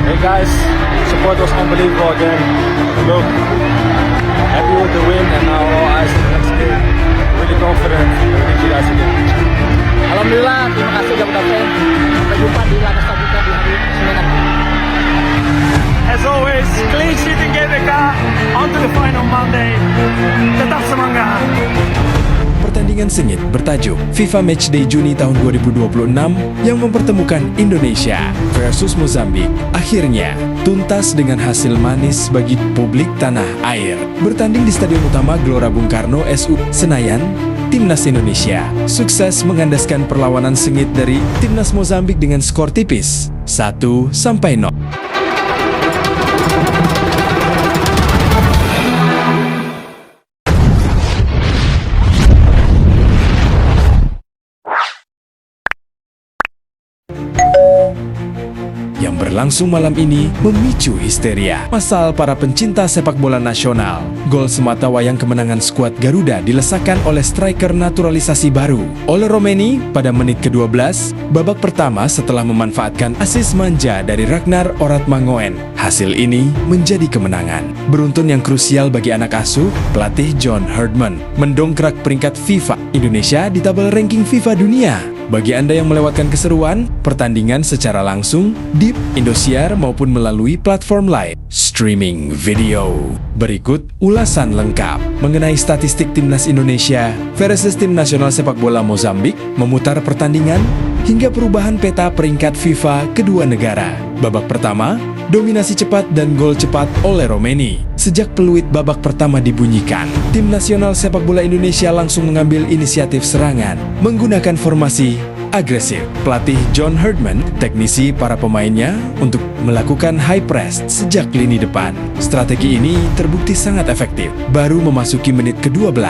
Hey guys, support was unbelievable again. Look, happy with the win and now all eyes on the next game. Really confident. Thank you guys again. Alhamdulillah, terima kasih udah menonton. Sampai jumpa di laga selanjutnya di hari Senin nanti. As always, clean sheet in GBK. On to the final Monday. Tetap semangat. Pertandingan sengit bertajuk FIFA Matchday Juni tahun 2026 yang mempertemukan Indonesia versus Mozambik akhirnya tuntas dengan hasil manis bagi publik tanah air. Bertanding di Stadion Utama Gelora Bung Karno SU Senayan, Timnas Indonesia sukses mengandaskan perlawanan sengit dari Timnas Mozambik dengan skor tipis 1-0. Yang berlangsung malam ini memicu histeria masal para pencinta sepak bola nasional. Gol semata wayang kemenangan skuad Garuda dilesakan oleh striker naturalisasi baru, Ole Romeni pada menit ke-12, babak pertama setelah memanfaatkan asis manja dari Ragnar Oratmangoen. Hasil ini menjadi kemenangan beruntun yang krusial bagi anak asuh pelatih John Herdman, mendongkrak peringkat FIFA Indonesia di tabel ranking FIFA dunia. Bagi Anda yang melewatkan keseruan pertandingan secara langsung di Indosiar maupun melalui platform live streaming video, berikut ulasan lengkap mengenai statistik Timnas Indonesia versus Tim Nasional Sepak Bola Mozambik, memutar pertandingan, hingga perubahan peta peringkat FIFA kedua negara. Babak pertama, dominasi cepat dan gol cepat oleh Romeni. Sejak peluit babak pertama dibunyikan, Tim Nasional Sepak Bola Indonesia langsung mengambil inisiatif serangan menggunakan formasi agresif. Pelatih John Herdman, teknisi para pemainnya untuk melakukan high press sejak lini depan. Strategi ini terbukti sangat efektif. Baru memasuki menit ke-12,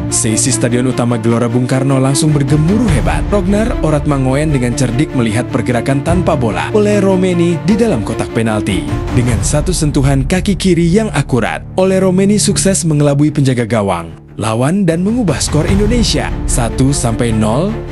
seisi Stadion Utama Gelora Bung Karno langsung bergemuruh hebat. Ragnar Oratmangoen dengan cerdik melihat pergerakan tanpa bola oleh Romeni di dalam kotak penalti. Dengan satu sentuhan kaki kiri yang akurat, Ole Romeni sukses mengelabui penjaga gawang lawan dan mengubah skor Indonesia 1-0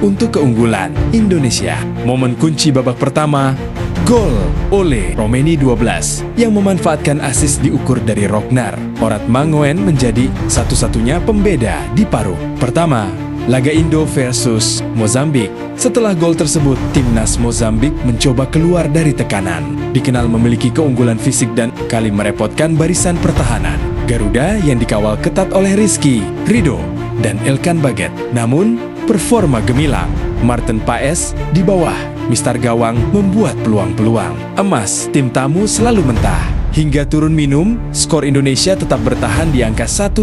untuk keunggulan Indonesia. Momen kunci babak pertama, gol oleh Romeni 12 yang memanfaatkan asis diukur dari Ragnar Oratmangoen menjadi satu-satunya pembeda di paruh pertama laga Indo versus Mozambik. Setelah gol tersebut, Timnas Mozambik mencoba keluar dari tekanan. Dikenal memiliki keunggulan fisik dan kali merepotkan barisan pertahanan Garuda yang dikawal ketat oleh Rizky, Rido, dan Elkan Baget. Namun, performa gemilang Martin Paes di bawah Mister Gawang membuat peluang-peluang emas tim tamu selalu mentah. Hingga turun minum, skor Indonesia tetap bertahan di angka 1-0.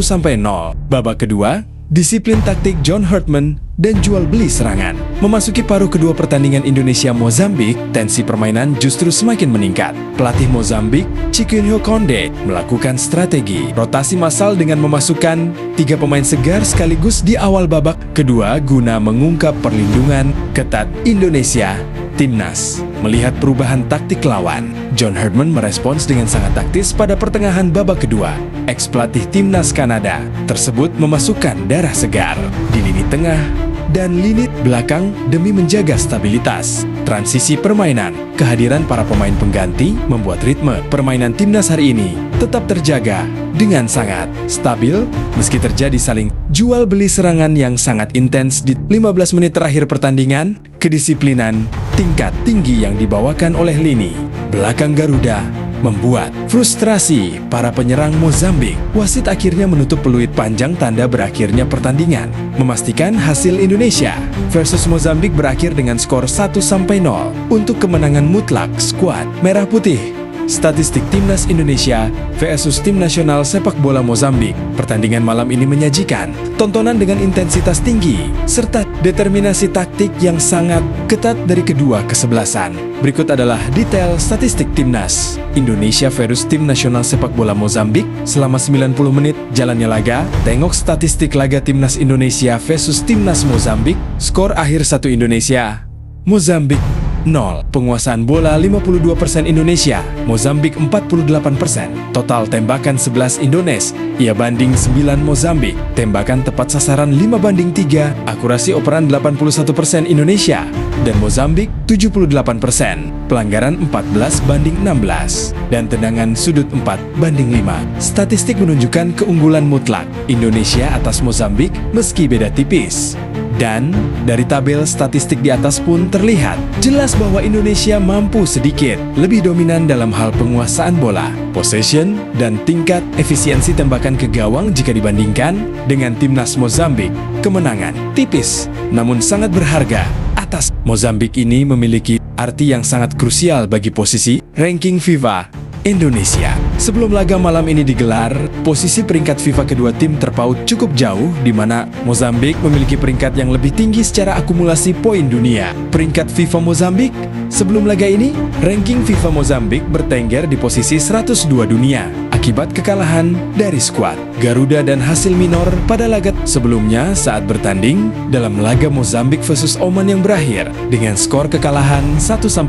Babak kedua, disiplin taktik John Herdman dan jual beli serangan. Memasuki paruh kedua pertandingan Indonesia-Mozambik, tensi permainan justru semakin meningkat. Pelatih Mozambik, Chiquinho Conde, melakukan strategi rotasi massal dengan memasukkan 3 pemain segar sekaligus di awal babak kedua guna mengungkap perlindungan ketat Indonesia. Timnas melihat perubahan taktik lawan. John Herdman merespons dengan sangat taktis pada pertengahan babak kedua. Ex-pelatih Timnas Kanada tersebut memasukkan darah segar di lini tengah dan lini belakang demi menjaga stabilitas transisi permainan. Kehadiran para pemain pengganti membuat ritme permainan Timnas hari ini tetap terjaga dengan sangat stabil meski terjadi saling jual beli serangan yang sangat intens di 15 menit terakhir pertandingan. Kedisiplinan tingkat tinggi yang dibawakan oleh lini belakang Garuda membuat frustrasi para penyerang Mozambik. Wasit akhirnya menutup peluit panjang tanda berakhirnya pertandingan, memastikan hasil Indonesia versus Mozambik berakhir dengan skor 1-0 untuk kemenangan mutlak skuad Merah Putih. Statistik Timnas Indonesia versus Tim Nasional Sepak Bola Mozambik. Pertandingan malam ini menyajikan tontonan dengan intensitas tinggi serta determinasi taktik yang sangat ketat dari kedua kesebelasan. Berikut adalah detail statistik Timnas Indonesia versus Tim Nasional Sepak Bola Mozambik selama 90 menit jalannya laga. Tengok statistik laga Timnas Indonesia versus Timnas Mozambik. Skor akhir 1 Indonesia, Mozambik 0. Penguasaan bola 52% Indonesia, Mozambik 48%. Total tembakan 11 Indonesia, ia banding 9 Mozambik. Tembakan tepat sasaran 5-3, akurasi operan 81% Indonesia dan Mozambik 78%. Pelanggaran 14-16 dan tendangan sudut 4-5. Statistik menunjukkan keunggulan mutlak Indonesia atas Mozambik meski beda tipis. Dan dari tabel statistik di atas pun terlihat jelas bahwa Indonesia mampu sedikit lebih dominan dalam hal penguasaan bola, possession, dan tingkat efisiensi tembakan ke gawang jika dibandingkan dengan timnas Mozambik. Kemenangan tipis namun sangat berharga atas Mozambik ini memiliki arti yang sangat krusial bagi posisi ranking FIFA Indonesia. Sebelum laga malam ini digelar, posisi peringkat FIFA kedua tim terpaut cukup jauh, di mana Mozambik memiliki peringkat yang lebih tinggi secara akumulasi poin dunia. Peringkat FIFA Mozambik sebelum laga ini, ranking FIFA Mozambik bertengger di posisi 102 dunia akibat kekalahan dari skuad Garuda dan hasil minor pada laga sebelumnya saat bertanding dalam laga Mozambik versus Oman yang berakhir dengan skor kekalahan 1-4.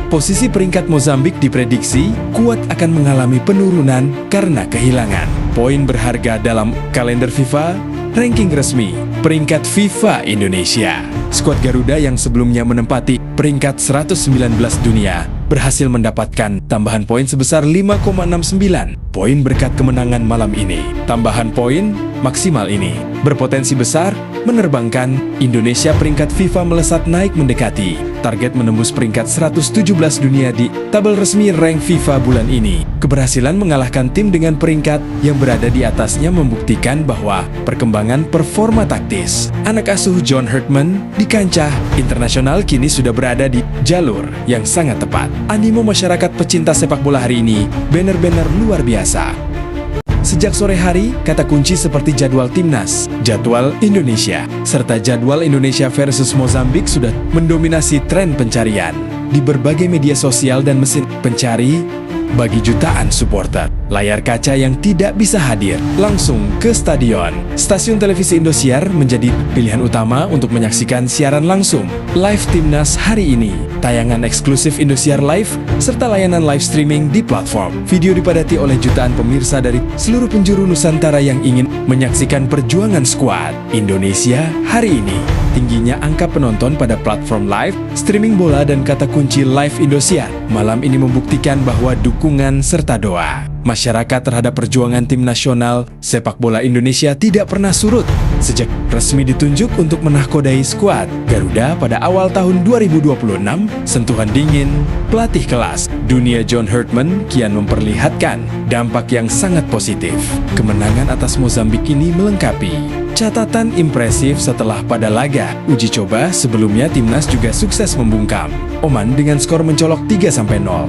Posisi peringkat Mozambik diprediksi kuat akan mengalami penurunan karena kehilangan poin berharga dalam kalender FIFA. Ranking resmi peringkat FIFA Indonesia, skuad Garuda yang sebelumnya menempati peringkat 119 dunia berhasil mendapatkan tambahan poin sebesar 5,69 poin berkat kemenangan malam ini. Tambahan poin maksimal ini berpotensi besar menerbangkan Indonesia peringkat FIFA melesat naik mendekati target menembus peringkat 117 dunia di tabel resmi rank FIFA bulan ini. Keberhasilan mengalahkan tim dengan peringkat yang berada di atasnya membuktikan bahwa perkembangan performa taktis anak asuh John Herdman di kancah internasional kini sudah berada di jalur yang sangat tepat. Animo masyarakat pecinta sepak bola hari ini benar-benar luar biasa. Sejak sore hari, kata kunci seperti jadwal timnas, jadwal Indonesia, serta jadwal Indonesia versus Mozambik sudah mendominasi tren pencarian di berbagai media sosial dan mesin pencari bagi jutaan supporter. Layar kaca yang tidak bisa hadir langsung ke stadion. Stasiun televisi Indosiar menjadi pilihan utama untuk menyaksikan siaran langsung live timnas hari ini. Tayangan eksklusif Indosiar Live serta layanan live streaming di platform video dipadati oleh jutaan pemirsa dari seluruh penjuru Nusantara yang ingin menyaksikan perjuangan skuad Indonesia hari ini. Tingginya angka penonton pada platform live streaming bola dan kata kunci live Indosiar malam ini membuktikan bahwa dukungan serta doa masyarakat terhadap perjuangan tim nasional sepak bola Indonesia tidak pernah surut sejak resmi ditunjuk untuk menahkodai skuad Garuda pada awal tahun 2026. Sentuhan dingin pelatih kelas dunia John Herdman kian memperlihatkan dampak yang sangat positif. Kemenangan atas Mozambik ini melengkapi catatan impresif setelah pada laga uji coba sebelumnya timnas juga sukses membungkam Oman dengan skor mencolok 3-0.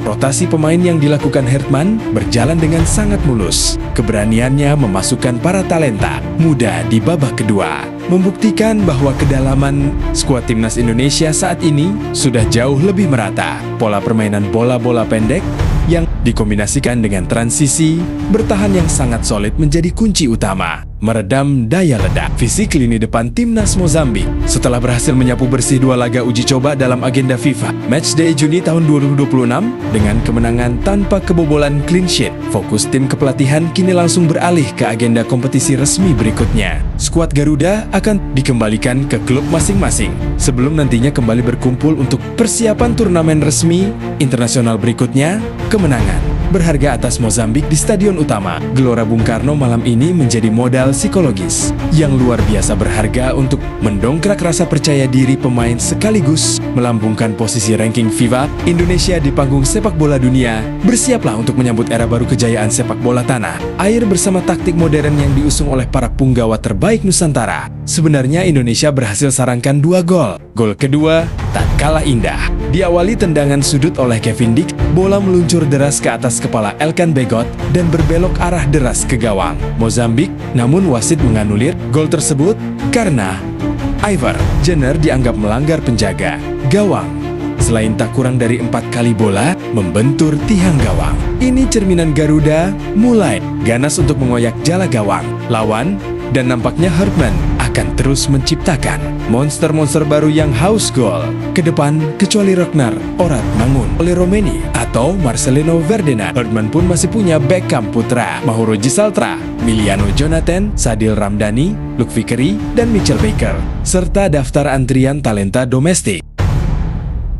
Rotasi pemain yang dilakukan Herdman berjalan dengan sangat mulus. Keberaniannya memasukkan para talenta muda di babak kedua membuktikan bahwa kedalaman skuad timnas Indonesia saat ini sudah jauh lebih merata. Pola permainan bola-bola pendek yang dikombinasikan dengan transisi bertahan yang sangat solid menjadi kunci utama meredam daya ledak fisik lini depan timnas Mozambik setelah berhasil menyapu bersih 2 laga uji coba dalam agenda FIFA Matchday Juni tahun 2026 dengan kemenangan tanpa kebobolan clean sheet. Fokus tim kepelatihan kini langsung beralih ke agenda kompetisi resmi berikutnya. Skuad Garuda akan dikembalikan ke klub masing-masing sebelum nantinya kembali berkumpul untuk persiapan turnamen resmi internasional berikutnya. Kemenangan berharga atas Mozambik di Stadion Utama Gelora Bung Karno malam ini menjadi modal psikologis yang luar biasa berharga untuk mendongkrak rasa percaya diri pemain sekaligus melambungkan posisi ranking FIFA Indonesia di panggung sepak bola dunia. Bersiaplah untuk menyambut era baru kejayaan sepak bola tanah air bersama taktik modern yang diusung oleh para punggawa terbaik Nusantara. Sebenarnya Indonesia berhasil sarangkan 2 gol. Gol kedua tak kalah indah. Diawali tendangan sudut oleh Kevin Dick, bola meluncur deras ke atas kepala Elkan Begot dan berbelok arah deras ke gawang Mozambik, namun wasit menganulir gol tersebut karena Ivar Jenner dianggap melanggar penjaga gawang. Selain tak kurang dari 4 kali bola membentur tiang gawang. Ini cerminan Garuda mulai ganas untuk mengoyak jala gawang lawan dan nampaknya Herdman akan terus menciptakan monster-monster baru yang haus gol. Kedepan, kecuali Ragnar Orat Mangun oleh Romeni atau Marcelino Verdena, Herdman pun masih punya Beckham Putra, Mauro Gisaltra, Miliano Jonathan, Sadil Ramdhani, Luke Vickery, dan Mitchell Baker, serta daftar antrian talenta domestik.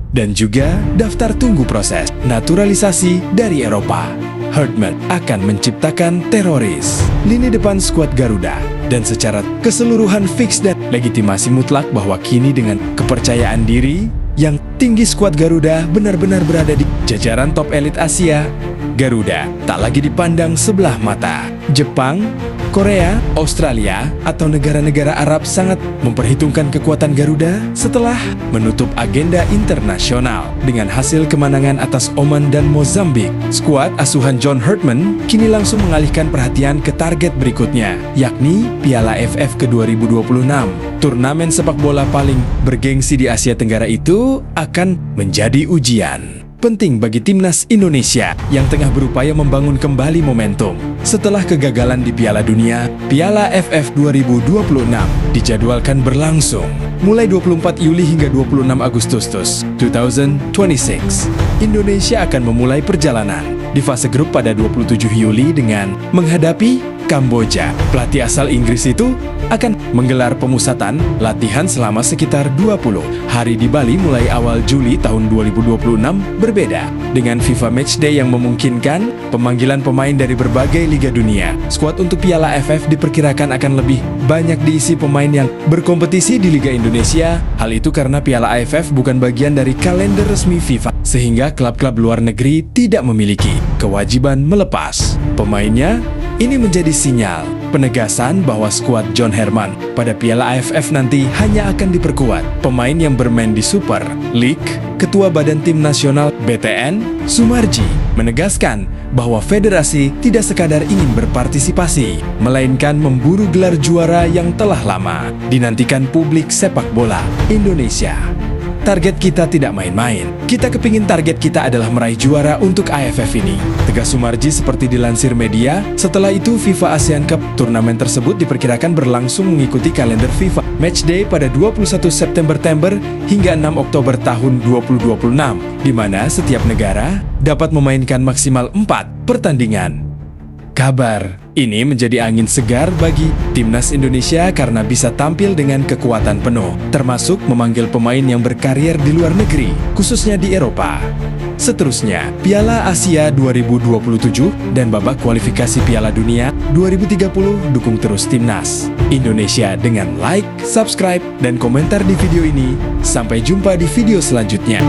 Dan juga daftar tunggu proses naturalisasi dari Eropa. Herdman akan menciptakan teroris lini depan skuad Garuda, dan secara keseluruhan fix dan legitimasi mutlak bahwa kini dengan kepercayaan diri yang tinggi skuad Garuda benar-benar berada di jajaran top elit Asia. Garuda tak lagi dipandang sebelah mata. Jepang, Korea, Australia, atau negara-negara Arab sangat memperhitungkan kekuatan Garuda setelah menutup agenda internasional dengan hasil kemenangan atas Oman dan Mozambik. Skuad asuhan John Herdman kini langsung mengalihkan perhatian ke target berikutnya, yakni Piala AFF ke-2026. Turnamen sepak bola paling bergengsi di Asia Tenggara itu akan menjadi ujian penting bagi timnas Indonesia yang tengah berupaya membangun kembali momentum. Setelah kegagalan di Piala Dunia, Piala AFF 2026 dijadwalkan berlangsung mulai 24 Juli hingga 26 Agustus 2026. Indonesia akan memulai perjalanan di fase grup pada 27 Juli dengan menghadapi Kamboja. Pelatih asal Inggris itu akan menggelar pemusatan latihan selama sekitar 20 hari di Bali mulai awal Juli tahun 2026, berbeda dengan FIFA Matchday yang memungkinkan pemanggilan pemain dari berbagai liga dunia. Skuad untuk Piala AFF diperkirakan akan lebih banyak diisi pemain yang berkompetisi di Liga Indonesia. Hal itu karena Piala AFF bukan bagian dari kalender resmi FIFA, sehingga klub-klub luar negeri tidak memiliki kewajiban melepas pemainnya. Ini menjadi sinyal penegasan bahwa skuad John Herdman pada Piala AFF nanti hanya akan diperkuat pemain yang bermain di Super League. Ketua Badan Tim Nasional BTN, Sumarji, menegaskan bahwa federasi tidak sekadar ingin berpartisipasi, melainkan memburu gelar juara yang telah lama dinantikan publik sepak bola Indonesia. Target kita tidak main-main. Kita kepingin target kita adalah meraih juara untuk AFF ini, tegas Sumarji seperti dilansir media. Setelah itu FIFA ASEAN Cup, turnamen tersebut diperkirakan berlangsung mengikuti kalender FIFA Matchday pada 21 September hingga 6 Oktober tahun 2026, di mana setiap negara dapat memainkan maksimal 4 pertandingan. Kabar ini menjadi angin segar bagi timnas Indonesia karena bisa tampil dengan kekuatan penuh, termasuk memanggil pemain yang berkarir di luar negeri, khususnya di Eropa. Seterusnya, Piala Asia 2027 dan babak kualifikasi Piala Dunia 2030 dukung terus timnas Indonesia dengan like, subscribe, dan komentar di video ini. Sampai jumpa di video selanjutnya.